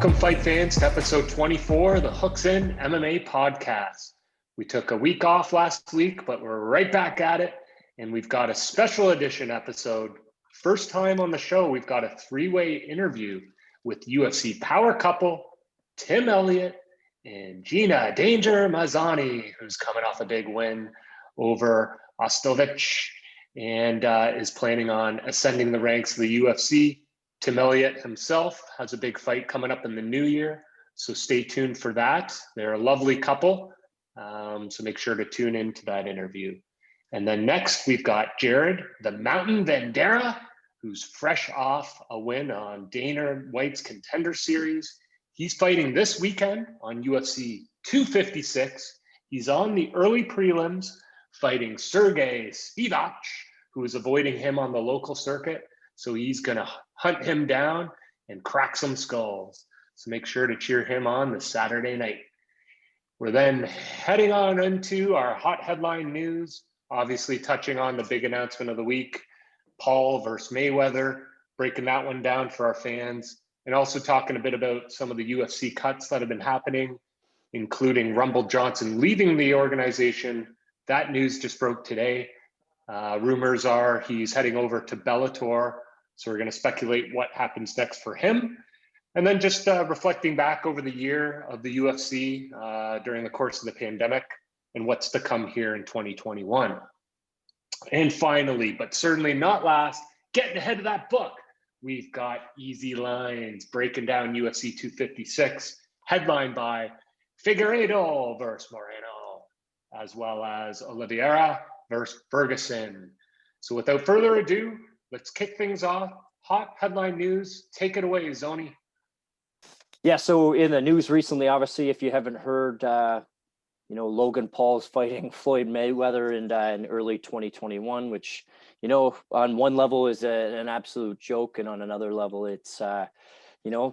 Welcome, fight fans, to episode 24 of the Hooks In MMA podcast. We took a week off last week, but we're right back at it, and we've got a special edition episode. First time on the show, we've got a three-way interview with UFC power couple Tim Elliott and Gina Danger Mazany, who's coming off a big win over Ostovich and is planning on ascending the ranks of the UFC. Tim Elliott himself has a big fight coming up in the new year, so stay tuned for that. They're a lovely couple, so make sure to tune into that interview. And then next, we've got Jared, the Mountain Vandera, who's fresh off a win on Dana White's Contender Series. He's fighting this weekend on UFC 256. He's on the early prelims, fighting Sergey Spivak, who is avoiding him on the local circuit. So he's going to hunt him down and crack some skulls. So make sure to cheer him on this Saturday night. We're then heading on into our hot headline news, obviously touching on the big announcement of the week, Paul versus Mayweather, breaking that one down for our fans, and also talking a bit about some of the UFC cuts that have been happening, including Rumble Johnson leaving the organization. That news just broke today. Rumors are he's heading over to Bellator. So we're going to speculate what happens next for him. And then just reflecting back over the year of the UFC during the course of the pandemic and what's to come here in 2021. And finally, but certainly not last, getting ahead of that book, we've got Easy Lines breaking down UFC 256, headlined by Figueredo versus Moreno, as well as Oliveira versus Ferguson. So without further ado, let's kick things off. Hot headline news. Take it away, Zoni. Yeah, so in the news recently, obviously, if you haven't heard, Logan Paul's fighting Floyd Mayweather in early 2021, which, on one level is an absolute joke. And on another level, it's,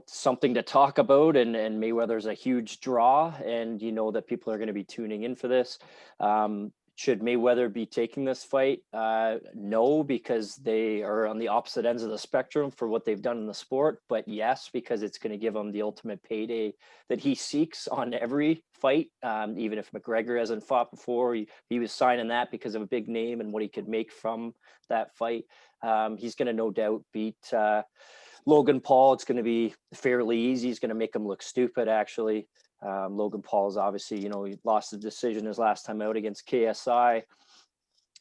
something to talk about. And Mayweather's a huge draw. And that people are going to be tuning in for this. Should Mayweather be taking this fight? No, because they are on the opposite ends of the spectrum for what they've done in the sport. But yes, because it's going to give him the ultimate payday that he seeks on every fight. Even if McGregor hasn't fought before, he was signing that because of a big name and what he could make from that fight. He's going to no doubt beat Logan Paul. It's going to be fairly easy. He's going to make him look stupid, actually. Logan Paul is obviously, he lost the decision his last time out against KSI.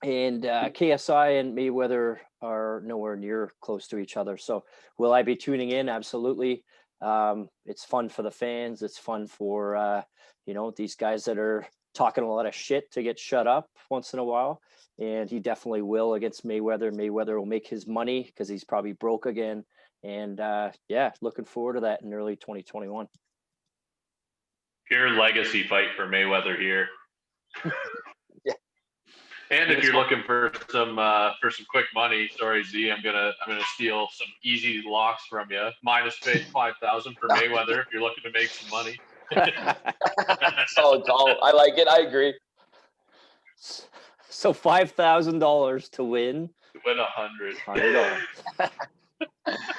And KSI and Mayweather are nowhere near close to each other. So will I be tuning in? Absolutely. It's fun for the fans. It's fun for, these guys that are talking a lot of shit to get shut up once in a while. And he definitely will against Mayweather. Mayweather will make his money because he's probably broke again. And looking forward to that in early 2021. Pure legacy fight for Mayweather here. Yeah. And if you're looking for some quick money, sorry Z, I'm gonna steal some easy locks from you. Minus 5,000 for Mayweather if you're looking to make some money. Solid call. I like it. I agree. So $5,000 to win. To win 100. $100.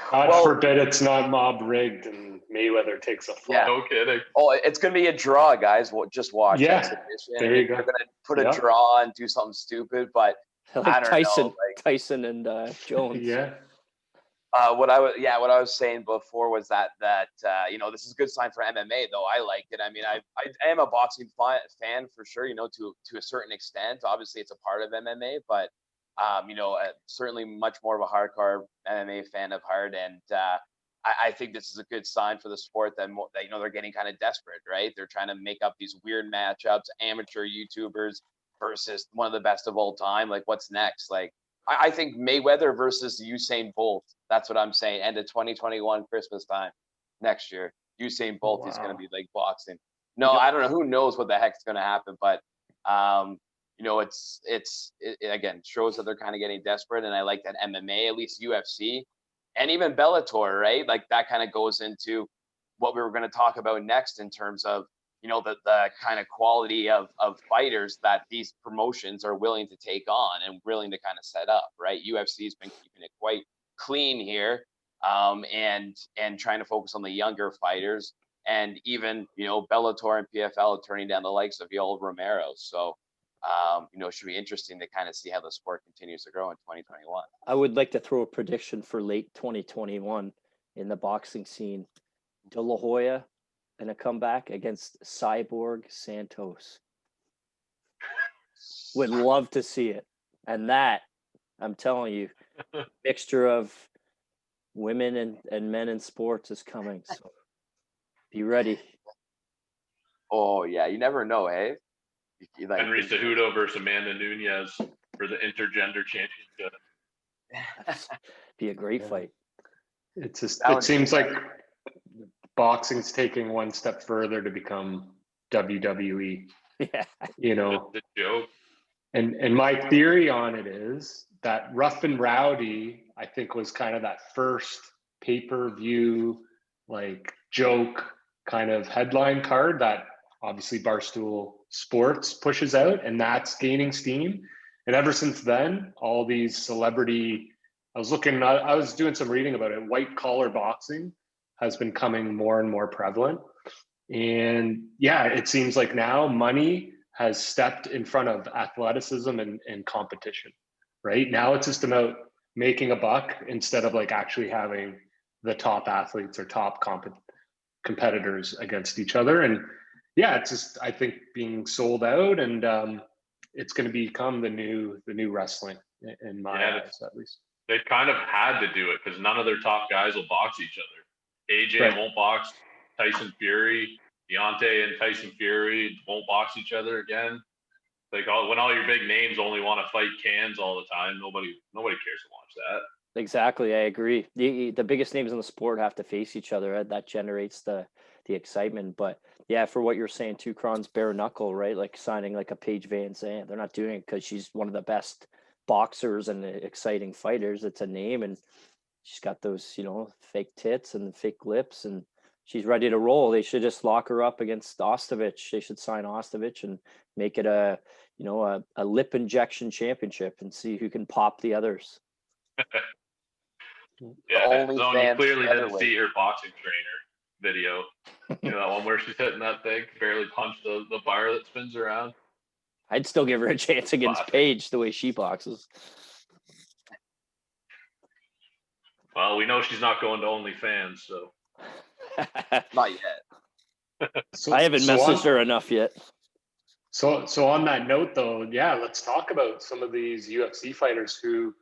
God forbid it's not mob rigged and Mayweather takes a flop. Yeah. No kidding. Oh, it's going to be a draw, guys. Just watch. Yeah, there you go. They're going to put a draw and do something stupid, but like I don't know. Tyson and Jones. Yeah. What I was saying before was that this is a good sign for MMA, though. I like it. I mean, I am a boxing fan for sure. To a certain extent. Obviously, it's a part of MMA, but certainly much more of a hardcore MMA fan of heart, and I think this is a good sign for the sport that they're getting kind of desperate, right? They're trying to make up these weird matchups, amateur YouTubers versus one of the best of all time. Like, what's next? Like, I think Mayweather versus Usain Bolt. That's what I'm saying. End of 2021, Christmas time next year. Usain Bolt is going to be like boxing. No, I don't know. Who knows what the heck's going to happen? But it again shows that they're kind of getting desperate. And I like that MMA, at least UFC, and even Bellator, right? Like that kind of goes into what we were going to talk about next in terms of the kind of quality of fighters that these promotions are willing to take on and willing to kind of set up, right? UFC has been keeping it quite clean here. and trying to focus on the younger fighters, and even Bellator and PFL are turning down the likes of Yoel Romero. So it should be interesting to kind of see how the sport continues to grow in 2021. I would like to throw a prediction for late 2021 in the boxing scene. De La Hoya and a comeback against Cyborg Santos. Would love to see it. And that, I'm telling you, mixture of women and men in sports is coming. So be ready. Oh yeah, you never know, eh? Henry Cejudo versus Amanda Nunes for the intergender championship. Be a great fight. It seems like boxing's taking one step further to become WWE. Yeah. The joke. And my theory on it is that Rough and Rowdy, I think, was kind of that first pay-per-view like joke kind of headline card that obviously Barstool Sports pushes out, and that's gaining steam. And ever since then, all these celebrity, I was doing some reading about it. White collar boxing has been coming more and more prevalent. And yeah, it seems like now money has stepped in front of athleticism and competition, right? Now it's just about making a buck instead of like actually having the top athletes or top competitors against each other. And yeah, it's just, I think, being sold out, and it's going to become the new wrestling in my eyes, at least. They kind of had to do it because none of their top guys will box each other. AJ won't box Tyson Fury. Deontay and Tyson Fury won't box each other again. Like when all your big names only want to fight cans all the time, nobody cares to watch that. Exactly, I agree. The biggest names in the sport have to face each other. That generates the excitement. But yeah, for what you're saying too, Kron's bare knuckle, right? Like signing like a Paige Van Zandt. They're not doing it because she's one of the best boxers and exciting fighters. It's a name, and she's got those fake tits and fake lips, and she's ready to roll. They should just lock her up against Ostovich. They should sign Ostovich and make it a lip injection championship and see who can pop the others. Yeah, Zone, you clearly didn't see her boxing trainer video. That one where she's hitting that thing, barely punched the bar that spins around. I'd still give her a chance against Paige the way she boxes. Well, we know she's not going to OnlyFans, so. Not yet. I haven't messaged her enough yet. So on that note, though, yeah, let's talk about some of these UFC fighters who,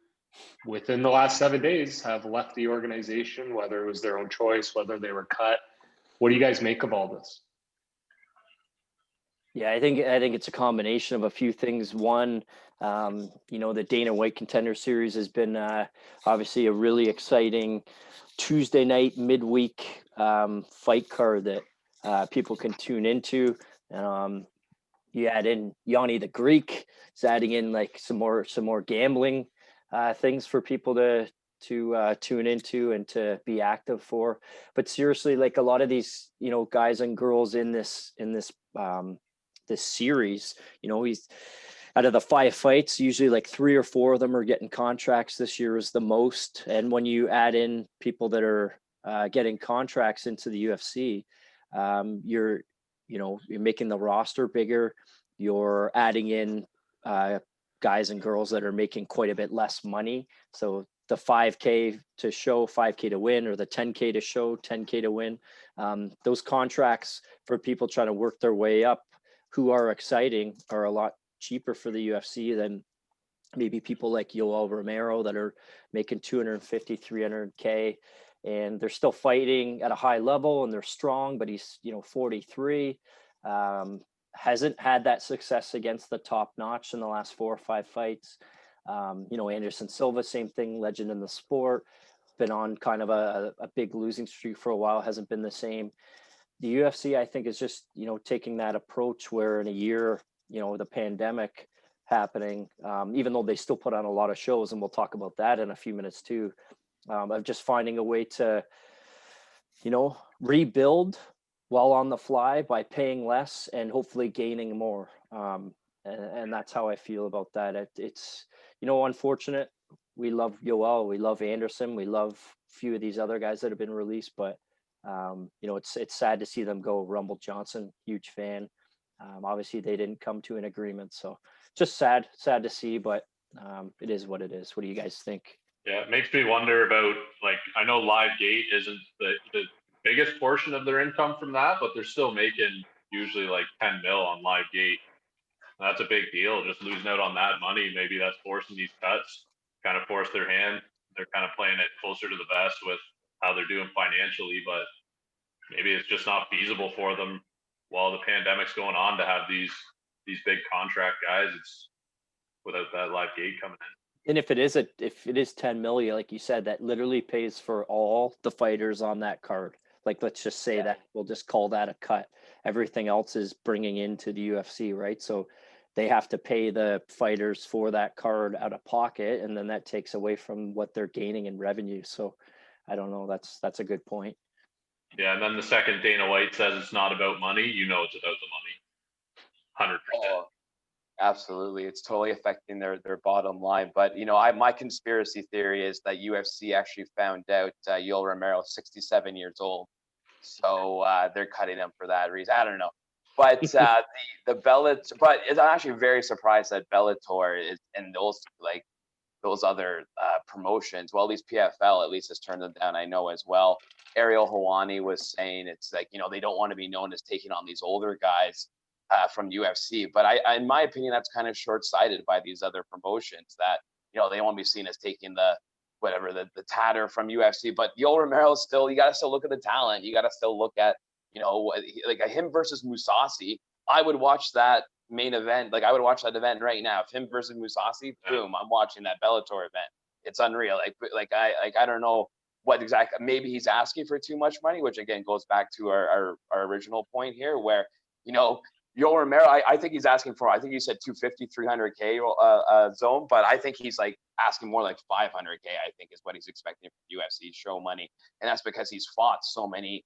within the last 7 days, have left the organization, whether it was their own choice, whether they were cut. What do you guys make of all this? Yeah, I think it's a combination of a few things. One, the Dana White Contender Series has been obviously a really exciting Tuesday night midweek fight card that people can tune into. You add in Yanni the Greek, is adding in like some more gambling things for people to tune into and to be active for. But seriously, like a lot of these guys and girls in this this series, he's out of the 5 fights, usually like 3 or 4 of them are getting contracts. This year is the most. And when you add in people that are getting contracts into the UFC, you're making the roster bigger. You're adding in guys and girls that are making quite a bit less money. So the 5K to show, 5K to win, or the 10K to show, 10K to win. Those contracts for people trying to work their way up who are exciting are a lot cheaper for the UFC than maybe people like Yoel Romero that are making 250, 300K, and they're still fighting at a high level and they're strong, but he's 43, hasn't had that success against the top notch in the last 4 or 5 fights. Anderson Silva, same thing, legend in the sport, been on kind of a big losing streak for a while, hasn't been the same. The UFC, I think, is just, taking that approach where in a year, the pandemic happening, even though they still put on a lot of shows, and we'll talk about that in a few minutes too, of just finding a way to, rebuild while on the fly by paying less and hopefully gaining more. And that's how I feel about that. It's, unfortunate. We love Yoel, we love Anderson, we love few of these other guys that have been released, but it's sad to see them go. Rumble Johnson, huge fan. Obviously they didn't come to an agreement, so just sad to see, but it is what it is. What do you guys think? Yeah, it makes me wonder about, like, I know Live Gate isn't the biggest portion of their income from that, but they're still making usually like 10 mil on Live Gate. That's a big deal. Just losing out on that money, maybe that's forcing these cuts, kind of force their hand. They're kind of playing it closer to the vest with how they're doing financially, but maybe it's just not feasible for them while the pandemic's going on to have these big contract guys. It's without that Live Gate coming in. And if it is 10 million, like you said, that literally pays for all the fighters on that card. Like, let's just say that we'll just call that a cut. Everything else is bringing into the UFC, right? So they have to pay the fighters for that card out of pocket, and then that takes away from what they're gaining in revenue. So I don't know. That's a good point. Yeah, and then the second Dana White says it's not about money, it's about the money. 100%. Oh, absolutely. It's totally affecting their bottom line. But, my conspiracy theory is that UFC actually found out Yoel Romero, 67 years old. So they're cutting him for that reason. I don't know. But the Bellator, but I'm actually very surprised that Bellator is, and those other promotions, well, at least PFL at least has turned them down, I know as well. Ariel Helwani was saying it's like, they don't want to be known as taking on these older guys from UFC. But I, in my opinion, that's kind of short-sighted by these other promotions that, they want to be seen as taking the tatter from UFC. But Yoel Romero still, you got to still look at the talent. You got to still look at, like him versus Mousasi. I would watch that main event. Like, I would watch that event right now. If him versus Mousasi, boom, I'm watching that Bellator event. It's unreal. I don't know what exactly, maybe he's asking for too much money, which again goes back to our original point here where, Yoel Romero, I think he's asking for, I think you said 250, 300K zone, but I think he's like asking more like 500K, I think is what he's expecting from UFC show money. And that's because he's fought so many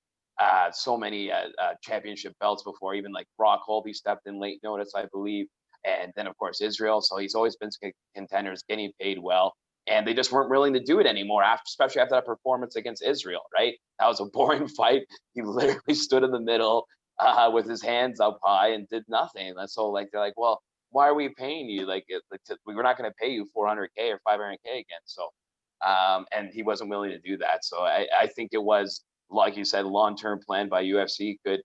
championship belts before, even like Brock Colby stepped in late notice, I believe. And then of course, Israel. So he's always been contenders, getting paid well. And they just weren't willing to do it anymore, especially after that performance against Israel, right? That was a boring fight. He literally stood in the middle with his hands up high and did nothing. And so they're like, well, why are we paying you? We're not going to pay you 400K or 500K again. So, and he wasn't willing to do that. So I think it was, like you said, long-term plan by UFC. Good,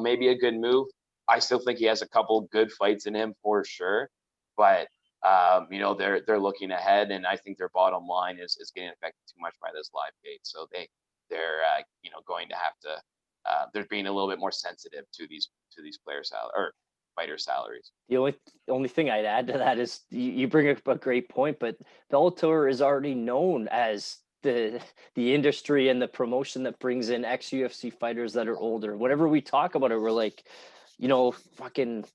maybe a good move. I still think he has a couple good fights in him for sure, but they're looking ahead, and I think their bottom line is getting affected too much by this Live Gate. So they're going to have to. They're being a little bit more sensitive to these players' or fighter salaries. The only thing I'd add to that is you bring up a great point, but Bellator is already known as the industry and the promotion that brings in ex-UFC fighters that are older. Whenever we talk about it, we're like, fucking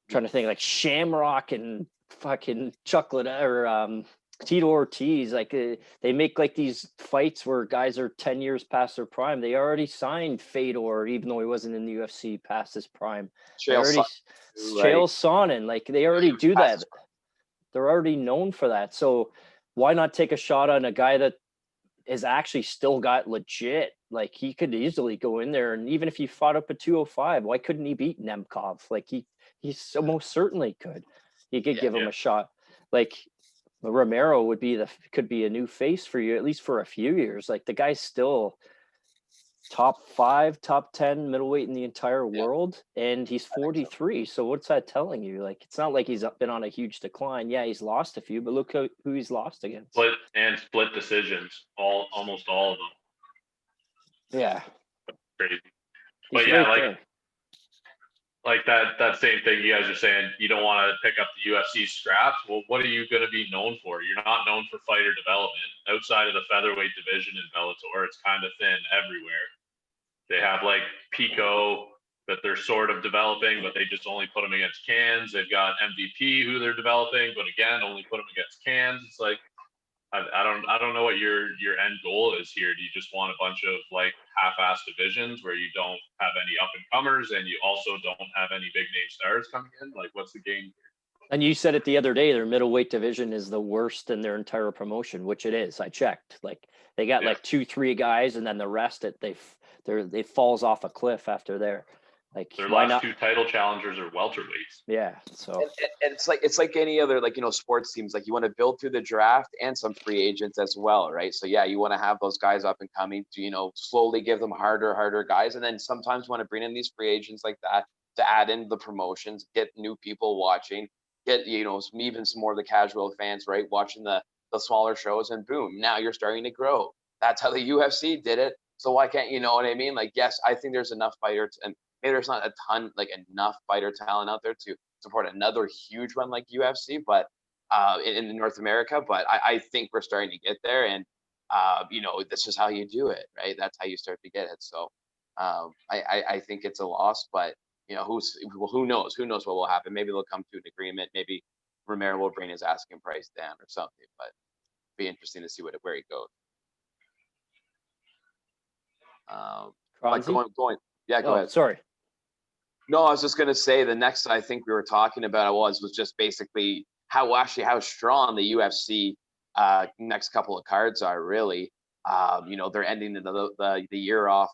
trying to think like Shamrock and fucking Chocolate or Tito Ortiz. Like they make like these fights where guys are 10 years past their prime. They already signed Fedor, even though he wasn't in the UFC past his prime. Chael Sonnen, like they already do that. They're already known for that. So why not take a shot on a guy that is actually still got legit? Like he could easily go in there, and even if he fought up at 205, why couldn't he beat Nemkov? Like he most certainly could. You could give him a shot. Like Romero could be a new face for you, at least for a few years. Like the guy's still top 5, top 10 middleweight in the entire world, and he's 43. So what's that telling you? Like it's not like he's been on a huge decline. Yeah, he's lost a few, but look who he's lost against. Split decisions, almost all of them. Yeah, crazy. He's But yeah, right like that same thing you guys are saying, you don't want to pick up the UFC scraps. Well, what are you going to be known for? You're not known for fighter development. Outside of the featherweight division in Bellator, it's kind of thin everywhere. They have like Pico that they're sort of developing, but they just only put them against cans. They've got MVP who they're developing, but again, only put them against cans. It's like, I don't know what your end goal is here. Do you just want a bunch of like half-assed divisions where you don't have any up and comers and you also don't have any big name stars coming in? Like, what's the game here? And you said it the other day, their middleweight division is the worst in their entire promotion, which it is. I checked. Like they got like 2-3 guys, and then the rest they falls off a cliff after there. Like Their why last not? 2 title challengers are welterweights. Yeah. So And it's like any other, like, sports teams. Like, you want to build through the draft and some free agents as well, right? So yeah, you want to have those guys up and coming to, slowly give them harder guys, and then sometimes want to bring in these free agents like that to add in the promotions, get new people watching, get even some more of the casual fans, right, watching the smaller shows, and boom, now you're starting to grow. That's how the UFC did it. So why can't, you know what I mean? Like, yes, I think there's enough fighters, and maybe there's not a ton, like enough fighter talent out there to support another huge one like UFC, but in North America. But I think we're starting to get there, and this is how you do it, right? That's how you start to get it. So I think it's a loss, but who knows? Who knows what will happen? Maybe they'll come to an agreement. Maybe Romero will bring his asking price down or something. But it'd be interesting to see where he goes. Like going. Yeah, go ahead. Sorry. No, I was just gonna say the next I think we were talking about was just basically how strong the UFC next couple of cards are really. They're ending the year off,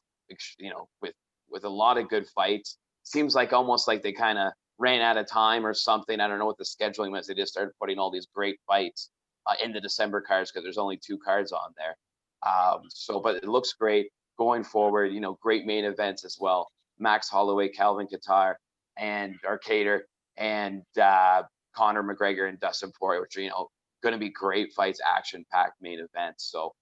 with a lot of good fights. Seems like almost like they kind of ran out of time or something. I don't know what the scheduling was. They just started putting all these great fights in the December cards because there's only 2 cards on there. But it looks great going forward. Great main events as well. Max Holloway, Calvin Kattar, and Arcader, and Conor McGregor and Dustin Poirier, which are going to be great fights, action-packed main events. So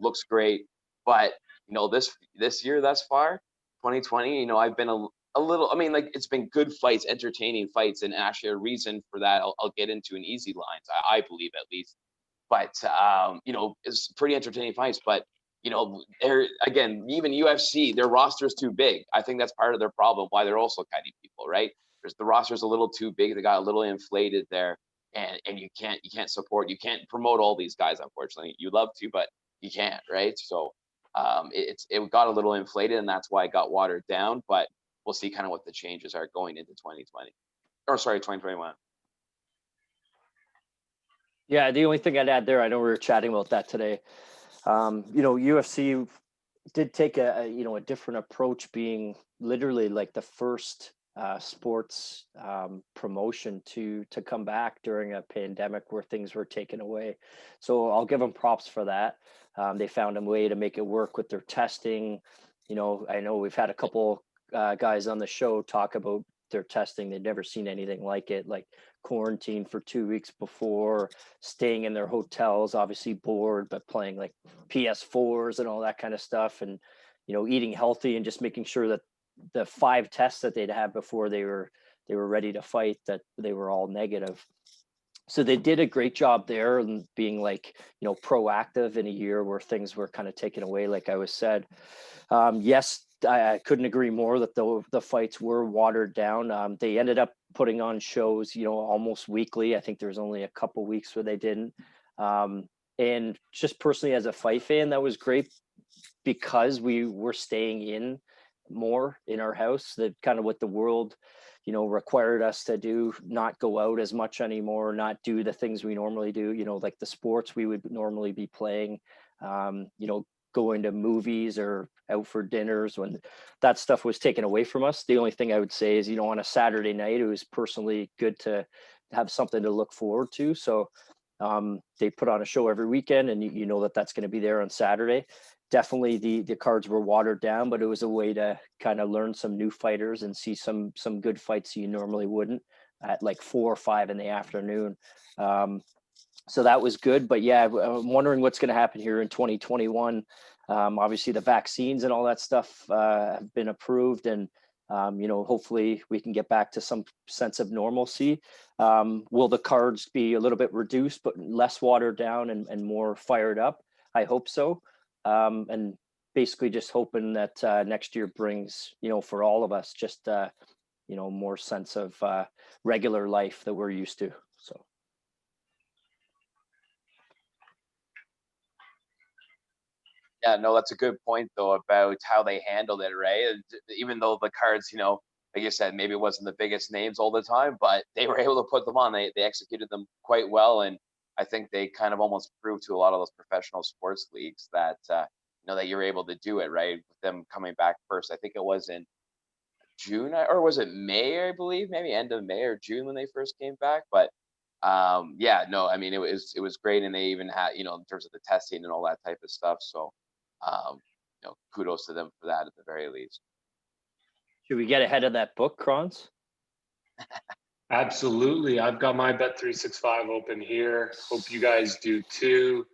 looks great. But this year thus far, 2020, I've been a little. I mean, like, it's been good fights, entertaining fights, and actually a reason for that I'll get into in easy lines. I believe at least. But it's pretty entertaining fights. But they're, again, even UFC, their roster's too big. I think that's part of their problem, why they're also cutting people, right? The roster's a little too big. They got a little inflated there, and you can't promote all these guys, unfortunately. You'd love to, but you can't, right? So it got a little inflated, and that's why it got watered down. But we'll see kind of what the changes are going into 2021. Yeah, the only thing I'd add there, I know we were chatting about that today. UFC did take a different approach, being literally like the first sports promotion to come back during a pandemic where things were taken away. So I'll give them props for that. They found a way to make it work with their testing. I know we've had a couple guys on the show talk about their testing. They'd never seen anything like it, like quarantine for 2 weeks before, staying in their hotels, obviously bored, but playing like PS4s and all that kind of stuff, and eating healthy, and just making sure that the 5 tests that they'd had before they were ready to fight, that they were all negative. So they did a great job there, and being like proactive in a year where things were kind of taken away, like I was said. Yes, I couldn't agree more that the fights were watered down. They ended up putting on shows, almost weekly. I think there was only a couple weeks where they didn't. And just personally, as a fight fan, that was great because we were staying in more in our house. That kind of what the world, required us to do, not go out as much anymore, not do the things we normally do, like the sports we would normally be playing, going to movies or out for dinners. When that stuff was taken away from us, the only thing I would say is, on a Saturday night, it was personally good to have something to look forward to. So they put on a show every weekend, and that's going to be there on Saturday. Definitely the cards were watered down, but it was a way to kind of learn some new fighters and see some good fights you normally wouldn't at like 4 or 5 in the afternoon. So that was good. But yeah, I'm wondering what's going to happen here in 2021. Obviously the vaccines and all that stuff have been approved, and hopefully we can get back to some sense of normalcy. Will the cards be a little bit reduced, but less watered down and more fired up? I hope so. And basically just hoping that next year brings, for all of us, just, more sense of regular life that we're used to. So. Yeah, no, that's a good point though about how they handled it, right? Even though the cards, like you said, maybe it wasn't the biggest names all the time, but they were able to put them on. They executed them quite well, and I think they kind of almost proved to a lot of those professional sports leagues that that you're able to do it, right? With them coming back first, I think it was in June or was it May? I believe maybe end of May or June when they first came back. But yeah, no, I mean it was great, and they even had in terms of the testing and all that type of stuff. So kudos to them for that at the very least. Should we get ahead of that book, Kronz? Absolutely. I've got my Bet365 open here. Hope you guys do too.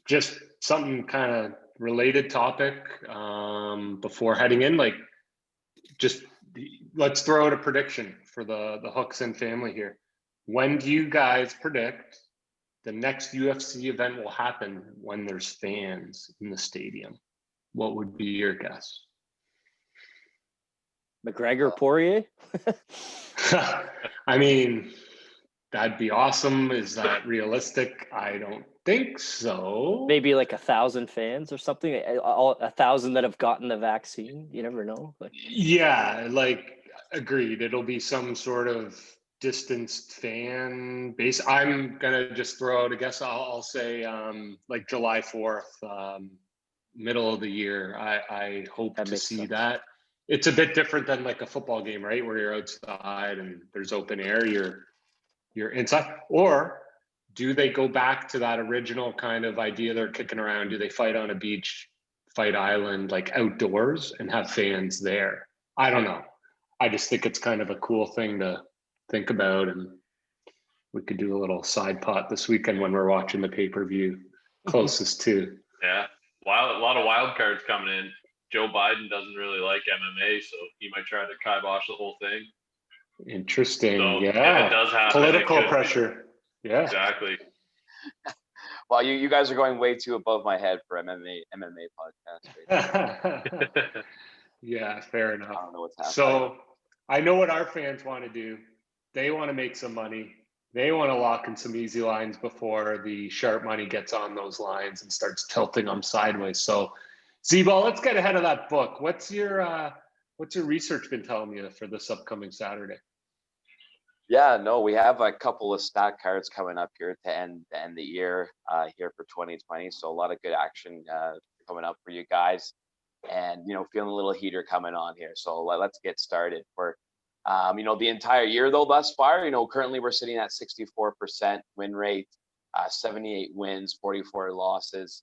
Just something kind of related topic before heading in. Just let's throw out a prediction for the Huxon family here. When do you guys predict the next UFC event will happen when there's fans in the stadium? What would be your guess? McGregor Poirier? I mean, that'd be awesome. Is that realistic? I don't think so. Maybe like 1,000 fans or something. 1,000 that have gotten the vaccine. You never know. Yeah, agreed. It'll be some sort of distanced fan base. I'm gonna just throw out a guess. I'll say like July 4th, middle of the year. I hope to see sense. That. It's a bit different than like a football game, right? Where you're outside and there's open air. You're inside. Or do they go back to that original kind of idea they're kicking around? Do they fight on a beach, fight island, like outdoors, and have fans there? I don't know. I just think it's kind of a cool thing to think about, and we could do a little side pot this weekend when we're watching the pay-per-view closest to. Yeah, a lot of wild cards coming in. Joe Biden doesn't really like MMA, so he might try to kibosh the whole thing. Interesting. So yeah. If it does happen, political pressure. Yeah. Exactly. Well, you guys are going way too above my head for MMA podcast. Right. Yeah, fair enough. I don't know what's happening. So I know what our fans want to do. They want to make some money. They want to lock in some easy lines before the sharp money gets on those lines and starts tilting them sideways. So Z-Ball, let's get ahead of that book. What's your research been telling you for this upcoming Saturday? Yeah, no, we have a couple of stat cards coming up here to end the year here for 2020. So a lot of good action coming up for you guys, and feeling a little heater coming on here. So let's get started for the entire year though thus far. Currently we're sitting at 64% win rate, 78 wins, 44 losses.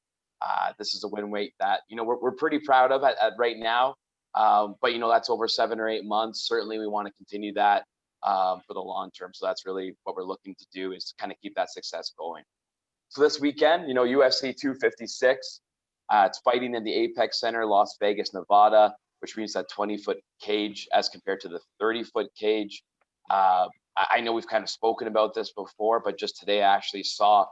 This is a win rate that we're pretty proud of at right now. But that's over 7 or 8 months. Certainly we want to continue that for the long term. So that's really what we're looking to do, is kind of keep that success going. So this weekend, UFC 256, it's fighting in the Apex Center, Las Vegas, Nevada, which means that 20-foot cage as compared to the 30-foot cage. I know we've kind of spoken about this before, but just today I actually saw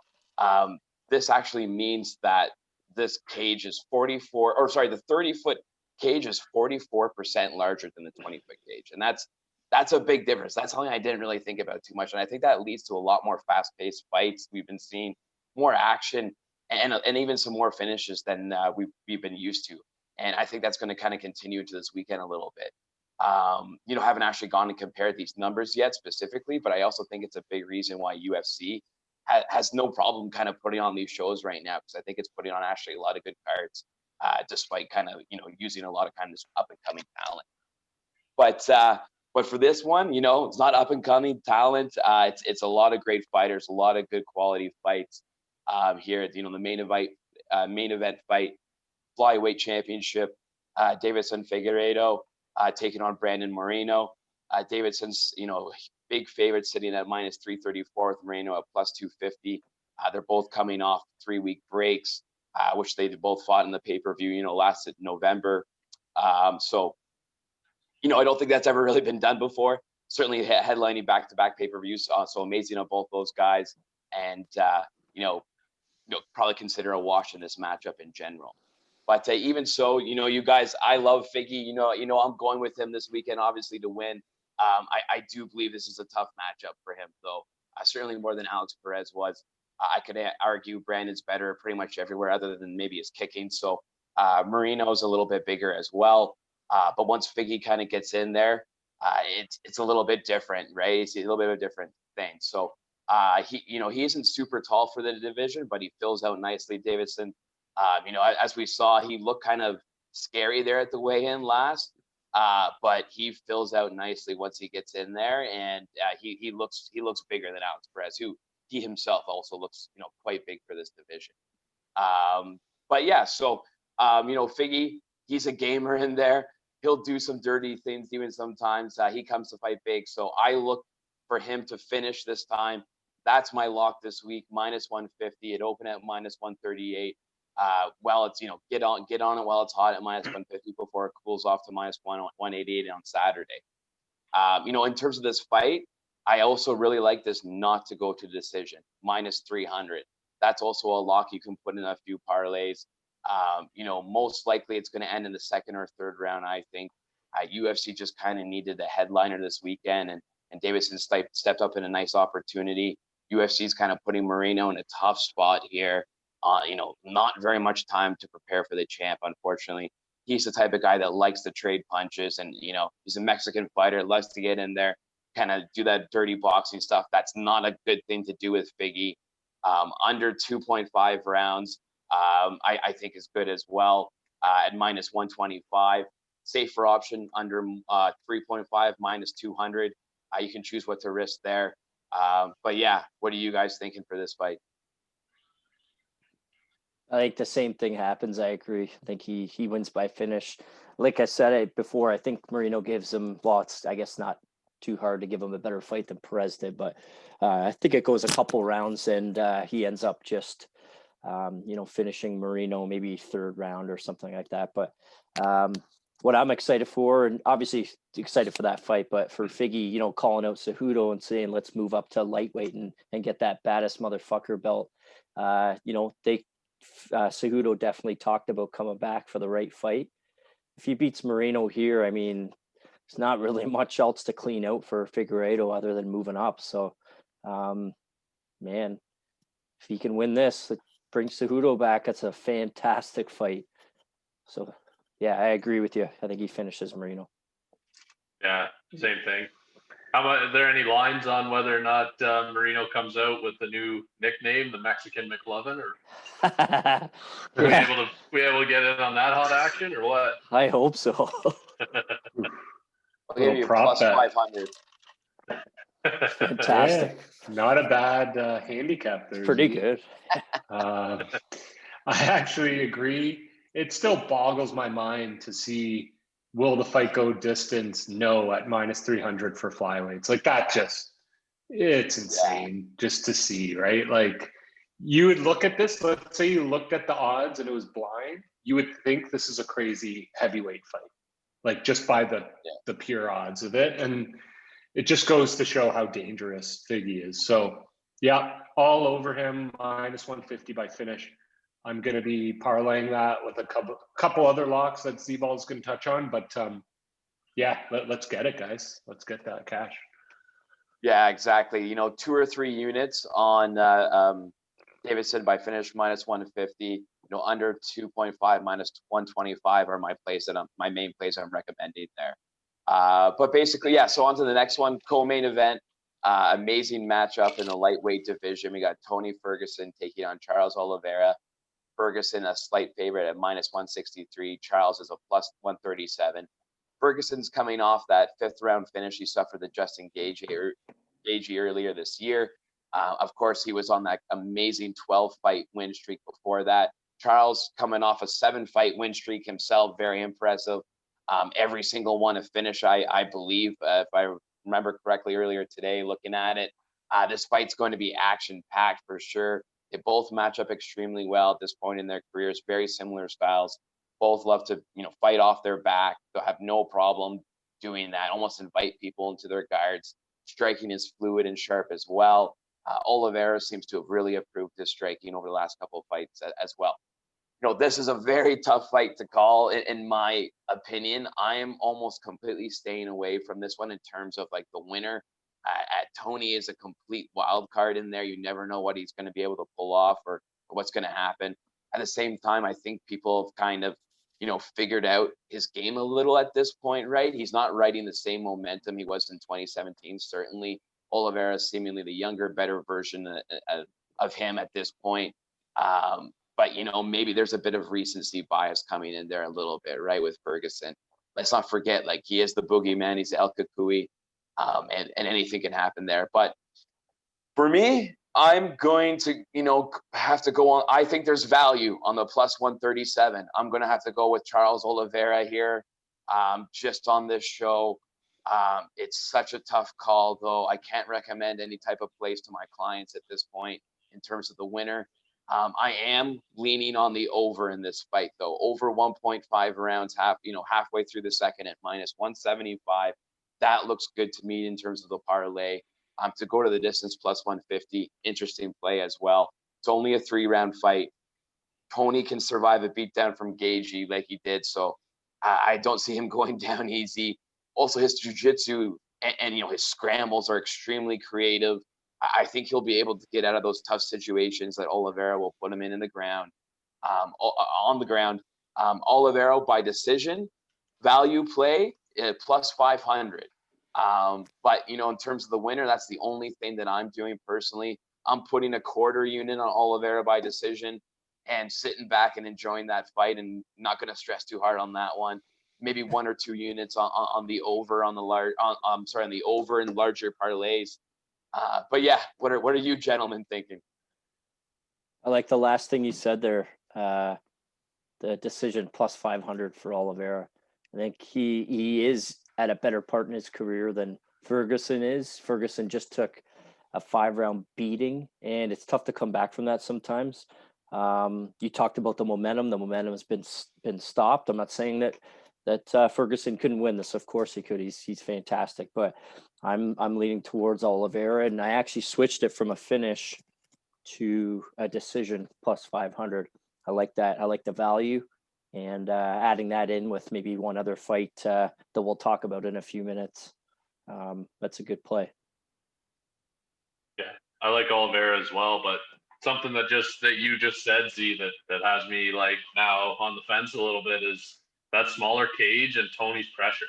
this actually means that this cage is the 30-foot cage is 44% larger than the 20-foot cage. And that's a big difference. That's something I didn't really think about too much. And I think that leads to a lot more fast-paced fights. We've been seeing more action and even some more finishes than we've been used to. And I think that's going to kind of continue into this weekend a little bit. Haven't actually gone and compared these numbers yet specifically, but I also think it's a big reason why UFC has no problem kind of putting on these shows right now, because I think it's putting on actually a lot of good cards, despite kind of, using a lot of kind of this up and coming talent. But for this one, it's not up and coming talent. It's a lot of great fighters, a lot of good quality fights here. The main event fight, flyweight championship, Davidson Figueredo taking on Brandon Moreno. Davidson's, big favorite, sitting at minus 334 with Moreno at plus 250. They're both coming off 3-week breaks, which they both fought in the pay-per-view, last November. So I don't think that's ever really been done before. Certainly headlining back-to-back pay-per-views. So amazing on both those guys. And, probably consider a wash in this matchup in general. But even so, you guys, I love Figgy. I'm going with him this weekend, obviously, to win. I do believe this is a tough matchup for him, though. Certainly more than Alex Perez was. I could argue Brandon's better pretty much everywhere other than maybe his kicking. So Moreno's a little bit bigger as well. But once Figgy kind of gets in there, it's a little bit different, right? It's a little bit of a different thing. So he isn't super tall for the division, but he fills out nicely, Davidson. As we saw, he looked kind of scary there at the weigh-in last, but he fills out nicely once he gets in there, and he looks bigger than Alex Perez, who he himself also looks quite big for this division. But yeah, so Figgy, he's a gamer in there. He'll do some dirty things even sometimes. He comes to fight big, so I look for him to finish this time. That's my lock this week, -150. It opened at -138. Well, it's get on it while it's hot at -150 before it cools off to -188 on Saturday. In terms of this fight, I also really like this not to go to decision, -300. That's also a lock you can put in a few parlays. Most likely it's going to end in the second or third round. I think UFC just kind of needed the headliner this weekend, and Davidson stepped up in a nice opportunity. UFC is kind of putting Moreno in a tough spot here. Not very much time to prepare for the champ, unfortunately. He's the type of guy that likes to trade punches, and he's a Mexican fighter, likes to get in there, kind of do that dirty boxing stuff. That's not a good thing to do with Figgy. Under 2.5 rounds, I think is good as well, at -125. Safer option under 3.5, -200. You can choose what to risk there. But yeah, what are you guys thinking for this fight? I think the same thing happens. I agree. I think he wins by finish. Like I said it before, I think Moreno gives him lots. I guess not too hard to give him a better fight than Perez did, but I think it goes a couple rounds, and he ends up just finishing Moreno maybe third round or something like that. But what I'm excited for, and obviously excited for that fight, but for Figgy, calling out Cejudo and saying let's move up to lightweight and get that baddest motherfucker belt. Cejudo definitely talked about coming back for the right fight. If he beats Moreno here, I mean, there's not really much else to clean out for Figueredo other than moving up. So, man, if he can win this, bring Cejudo back, that's a fantastic fight. So, yeah, I agree with you. I think he finishes Moreno. Yeah, same thing. Are there any lines on whether or not Moreno comes out with the new nickname, the Mexican McLovin, or Yeah. we able to get in on that hot action, or what? I hope so. I'll give you plus 500. Fantastic. Yeah, not a bad handicap there. Pretty good. I actually agree. It still boggles my mind to see, will the fight go distance? No, at -300 for flyweights. Like that it's insane just to see, right? Like you would look at this, let's say you looked at the odds and it was blind, you would think this is a crazy heavyweight fight, like just by the pure odds of it. And it just goes to show how dangerous Figgy is. So yeah, all over him, -150 by finish. I'm going to be parlaying that with a couple other locks that Z-Ball's going to touch on. But yeah, let's get it, guys. Let's get that cash. Yeah, exactly. 2 or 3 units on Davidson by finish -150. Under 2.5 -125 are my main plays I'm recommending there. But basically, yeah. So on to the next one, co-main event. Amazing matchup in the lightweight division. We got Tony Ferguson taking on Charles Oliveira. Ferguson a slight favorite at -163. Charles is a +137. Ferguson's coming off that 5th round finish he suffered the Justin Gaethje earlier this year. Of course, he was on that amazing 12-fight win streak before that. Charles coming off a 7-fight win streak himself, very impressive. Every single one a finish, I believe, if I remember correctly earlier today, looking at it. This fight's going to be action-packed for sure. They both match up extremely well at this point in their careers, very similar styles. Both love to, fight off their back. They'll have no problem doing that, almost invite people into their guards. Striking is fluid and sharp as well. Oliveira seems to have really improved his striking over the last couple of fights as well. This is a very tough fight to call, in my opinion. I am almost completely staying away from this one in terms of like the winner. Tony is a complete wild card in there. You never know what he's going to be able to pull off or what's going to happen. At the same time, I think people have kind of figured out his game a little at this point, right? He's not riding the same momentum he was in 2017. Certainly, Oliveira is seemingly the younger, better version of him at this point. But maybe there's a bit of recency bias coming in there a little bit, right? With Ferguson, let's not forget, like, he is the boogeyman. He's El Kakui, and anything can happen there. But for me, I'm going to, have to go on. I think there's value on the plus 137. I'm going to have to go with Charles Oliveira here, just on this show. It's such a tough call, though. I can't recommend any type of plays to my clients at this point in terms of the winner. I am leaning on the over in this fight, though. Over 1.5 rounds, halfway through the second at minus 175. That looks good to me in terms of the parlay. To go to the distance plus 150, interesting play as well. It's only a 3-round fight. Tony can survive a beatdown from Gagey like he did, so I don't see him going down easy. Also, his jiu-jitsu and his scrambles are extremely creative. I think he'll be able to get out of those tough situations that Oliveira will put him in the ground, on the ground. Oliveira by decision, value play plus 500. But in terms of the winner, that's the only thing that I'm doing personally. I'm putting a quarter unit on Oliveira by decision and sitting back and enjoying that fight, and not going to stress too hard on that one. Maybe 1 or 2 units on the over on the over and larger parlays. But yeah, what are you gentlemen thinking? I like the last thing you said there. The decision plus 500 for Oliveira. I think he is at a better part in his career than Ferguson is. Ferguson just took a 5-round beating, and it's tough to come back from that sometimes. You talked about the momentum. The momentum has been stopped. I'm not saying that Ferguson couldn't win this. Of course he could. He's fantastic, but I'm leaning towards Oliveira, and I actually switched it from a finish to a decision plus 500. I like that. I like the value. And adding that in with maybe one other fight that we'll talk about in a few minutes. That's a good play. Yeah, I like Oliveira as well, but something that you just said, Z, that has me like now on the fence a little bit is that smaller cage and Tony's pressure.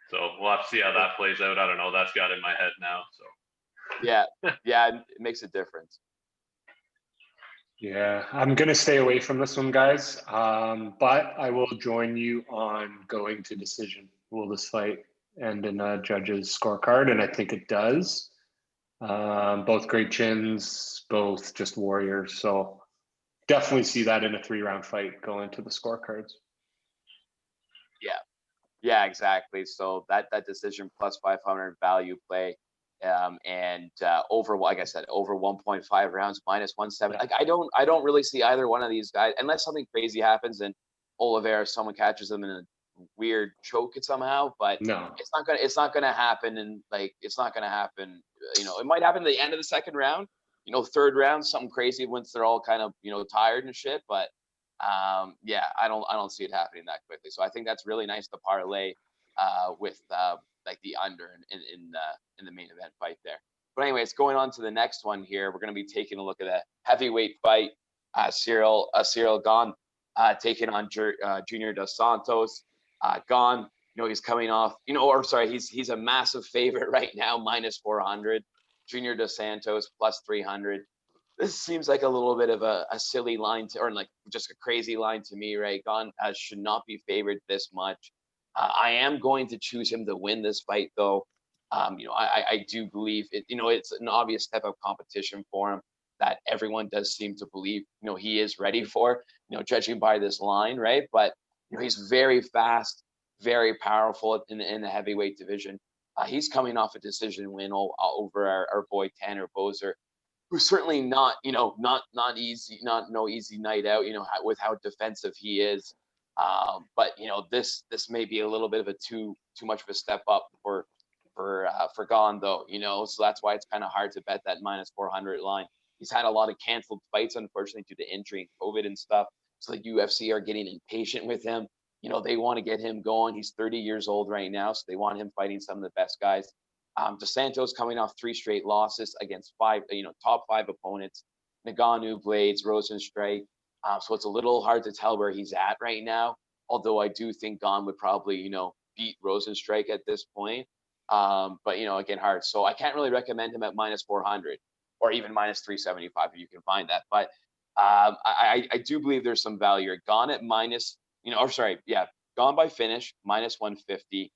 So we'll have to see how that plays out. I don't know. That's got in my head now. So yeah, it makes a difference. Yeah, I'm going to stay away from this one, guys. But I will join you on going to decision. Will this fight end in a judge's scorecard? And I think it does. Both great chins, both just warriors. So definitely see that in a 3-round fight go into the scorecards. Yeah, exactly. So that decision plus 500 value play. And over, like I said, over 1.5 rounds, minus 170. Like I don't really see either one of these guys, unless something crazy happens and Oliveira, someone catches them in a weird choke somehow. But no, it's not gonna happen, and it's not gonna happen. It might happen at the end of the second round. 3rd round, something crazy once they're all kind of tired and shit. But yeah, I don't see it happening that quickly. So I think that's really nice to parlay with like the under in the main event fight there. But anyways, going on to the next one here, we're going to be taking a look at a heavyweight fight. Cyril Gane taking on Junior Dos Santos. Gane, he's coming off, he's a massive favorite right now, minus 400. Junior Dos Santos plus 300. This seems like a little bit of a silly line or like just a crazy line to me, right? Gane should not be favored this much. I am going to choose him to win this fight, though. I do believe it. It's an obvious step of competition for him that everyone does seem to believe. He is ready for. Judging by this line, right? But he's very fast, very powerful in the heavyweight division. He's coming off a decision win over our boy Tanner Boser, who's certainly not easy, no easy night out. With how defensive he is. But this may be a little bit of a too much of a step up for Gane, though. So that's why it's kind of hard to bet that minus 400 line. He's had a lot of canceled fights, unfortunately, due to injury and COVID and stuff. So the UFC are getting impatient with him. They want to get him going. He's 30 years old right now, so they want him fighting some of the best guys. Dos Santos coming off 3 straight losses against top 5 opponents: Ngannou, Blades, Rosenstrike. So it's a little hard to tell where he's at right now. Although I do think Gane would probably, beat Rosenstrike at this point. But, again, hard. So I can't really recommend him at minus 400 or even minus 375 if you can find that. But I do believe there's some value here. Gane at minus, Gane by finish, minus 150.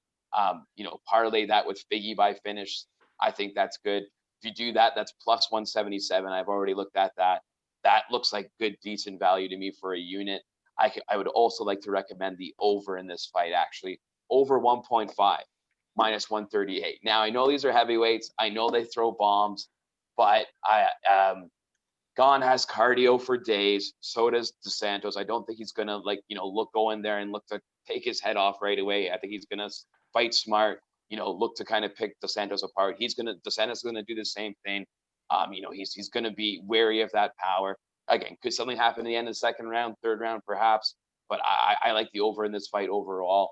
Parlay that with Figgy by finish. I think that's good. If you do that, that's plus 177. I've already looked at that. That looks like good, decent value to me for a unit. I would also like to recommend the over in this fight, actually. Over 1.5, minus 138. Now, I know these are heavyweights. I know they throw bombs, but Gane has cardio for days. So does Dos Santos. I don't think he's going to, go in there and look to take his head off right away. I think he's going to fight smart, look to kind of pick Dos Santos apart. Dos Santos is going to do the same thing. He's going to be wary of that power. Again, could something happen at the end of the second round, third round, perhaps? But I like the over in this fight overall.